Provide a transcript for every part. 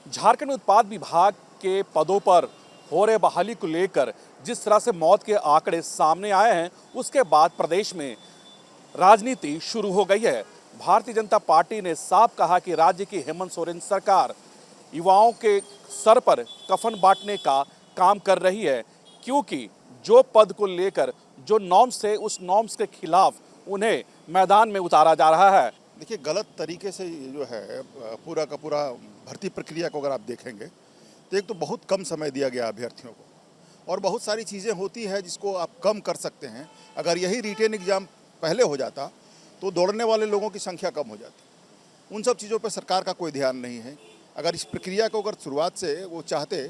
झारखंड उत्पाद विभाग के पदों पर हो रहे बहाली को लेकर जिस तरह से मौत के आंकड़े सामने आए हैं, उसके बाद प्रदेश में राजनीति शुरू हो गई है। भारतीय जनता पार्टी ने साफ कहा कि राज्य की हेमंत सोरेन सरकार युवाओं के सर पर कफन बांटने का काम कर रही है, क्योंकि जो पद को लेकर जो नॉर्म्स थे, उस नॉर्म्स के खिलाफ उन्हें मैदान में उतारा जा रहा है। देखिए, गलत तरीके से ये जो है पूरा का पूरा भर्ती प्रक्रिया को अगर आप देखेंगे तो एक तो बहुत कम समय दिया गया अभ्यर्थियों को, और बहुत सारी चीज़ें होती है जिसको आप कम कर सकते हैं। अगर यही रिटेन एग्ज़ाम पहले हो जाता तो दौड़ने वाले लोगों की संख्या कम हो जाती। उन सब चीज़ों पर सरकार का कोई ध्यान नहीं है। अगर इस प्रक्रिया को अगर शुरुआत से वो चाहते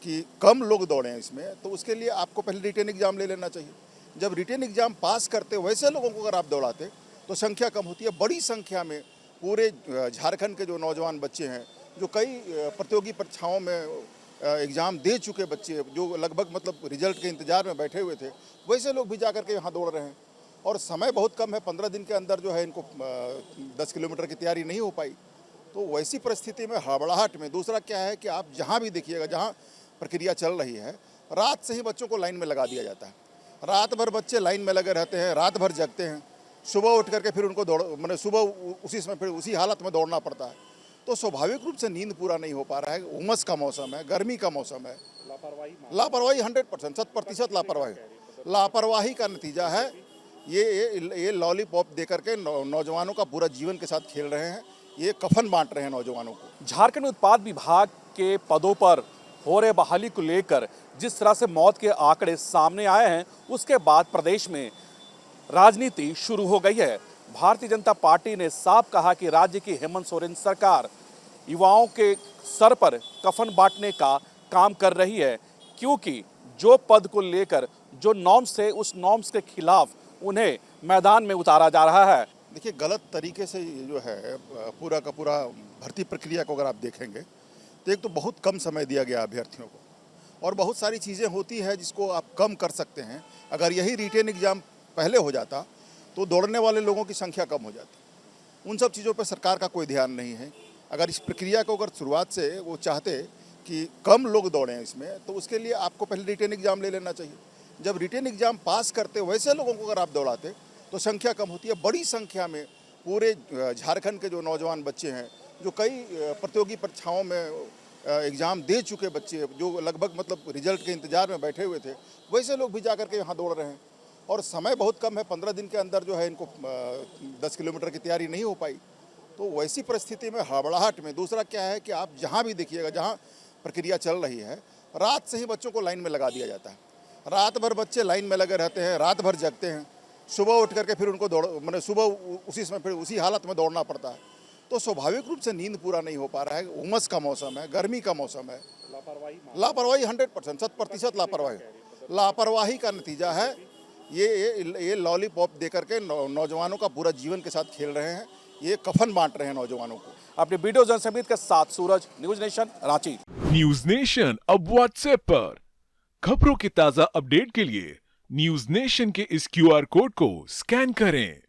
कि कम लोग दौड़ें इसमें, तो उसके लिए आपको पहले रिटेन एग्ज़ाम ले लेना चाहिए। जब रिटेन एग्ज़ाम पास करते वैसे लोगों को अगर आप दौड़ाते तो संख्या कम होती है। बड़ी संख्या में पूरे झारखंड के जो नौजवान बच्चे हैं, जो कई प्रतियोगी परीक्षाओं में एग्ज़ाम दे चुके बच्चे, जो लगभग मतलब रिजल्ट के इंतज़ार में बैठे हुए थे, वैसे लोग भी जा कर के यहाँ दौड़ रहे हैं। और समय बहुत कम है, 15 दिन के अंदर जो है इनको 10 किलोमीटर की तैयारी नहीं हो पाई। तो वैसी परिस्थिति में हड़बड़ाहट में दूसरा क्या है कि आप जहाँ भी देखिएगा, जहाँ प्रक्रिया चल रही है, रात से ही बच्चों को लाइन में लगा दिया जाता है। रात भर बच्चे लाइन में लगे रहते हैं, रात भर जगते हैं। सुबह उठ करके फिर उनको मतलब सुबह उसी समय फिर उसी हालत में दौड़ना पड़ता है। तो स्वाभाविक रूप से नींद पूरा नहीं हो पा रहा है। उमस का मौसम है, गर्मी का मौसम है। लापरवाही 100%, 100% लापरवाही का नतीजा है। ये लॉलीपॉप दे करके नौजवानों का पूरा जीवन के साथ खेल रहे हैं। ये कफन बांट रहे हैं नौजवानों को। झारखंड उत्पाद विभाग के पदों पर हो रहे बहाली को लेकर जिस तरह से मौत के आंकड़े सामने आए हैं, उसके बाद प्रदेश में राजनीति शुरू हो गई है। भारतीय जनता पार्टी ने साफ कहा कि राज्य की हेमंत सोरेन सरकार युवाओं के सर पर कफन बांटने का काम कर रही है, क्योंकि जो पद को लेकर जो नॉर्म्स थे, उस नॉर्म्स के खिलाफ उन्हें मैदान में उतारा जा रहा है। देखिए, गलत तरीके से ये जो है पूरा का पूरा भर्ती प्रक्रिया को अगर आप देखेंगे तो एक तो बहुत कम समय दिया गया अभ्यर्थियों को, और बहुत सारी चीज़ें होती है जिसको आप कम कर सकते हैं। अगर यही रिटेन एग्ज़ाम पहले हो जाता तो दौड़ने वाले लोगों की संख्या कम हो जाती। उन सब चीज़ों पर सरकार का कोई ध्यान नहीं है। अगर इस प्रक्रिया को अगर शुरुआत से वो चाहते कि कम लोग दौड़ें इसमें, तो उसके लिए आपको पहले रिटेन एग्ज़ाम ले लेना चाहिए। जब रिटेन एग्ज़ाम पास करते वैसे लोगों को अगर आप दौड़ाते तो संख्या कम होती है। बड़ी संख्या में पूरे झारखंड के जो नौजवान बच्चे हैं, जो कई प्रतियोगी परीक्षाओं में एग्ज़ाम दे चुके बच्चे, जो लगभग मतलब रिजल्ट के इंतज़ार में बैठे हुए थे, वैसे लोग भी जा कर के यहाँ दौड़ रहे हैं। और समय बहुत कम है, 15 दिन के अंदर जो है इनको 10 किलोमीटर की तैयारी नहीं हो पाई। तो वैसी परिस्थिति में हड़बड़ाहट में दूसरा क्या है कि आप जहाँ भी देखिएगा, जहाँ प्रक्रिया चल रही है, रात से ही बच्चों को लाइन में लगा दिया जाता है। रात भर बच्चे लाइन में लगे रहते हैं, रात भर जगते हैं। सुबह उठ करके फिर उनको मतलब सुबह उसी समय फिर उसी हालत में दौड़ना पड़ता है। तो स्वाभाविक रूप से नींद पूरा नहीं हो पा रहा है। उमस का मौसम है, गर्मी का मौसम है। लापरवाही 100%, 100% लापरवाही का नतीजा है। ये लॉलीपॉप दे करके नौजवानों का पूरा जीवन के साथ खेल रहे हैं। ये कफन बांट रहे हैं नौजवानों को। अपने वीडियो जन समीत के साथ Suraj, news nation, Ranchi. News nation अब व्हाट्सएप पर खबरों के ताजा अपडेट के लिए न्यूज नेशन के इस QR कोड को स्कैन करें।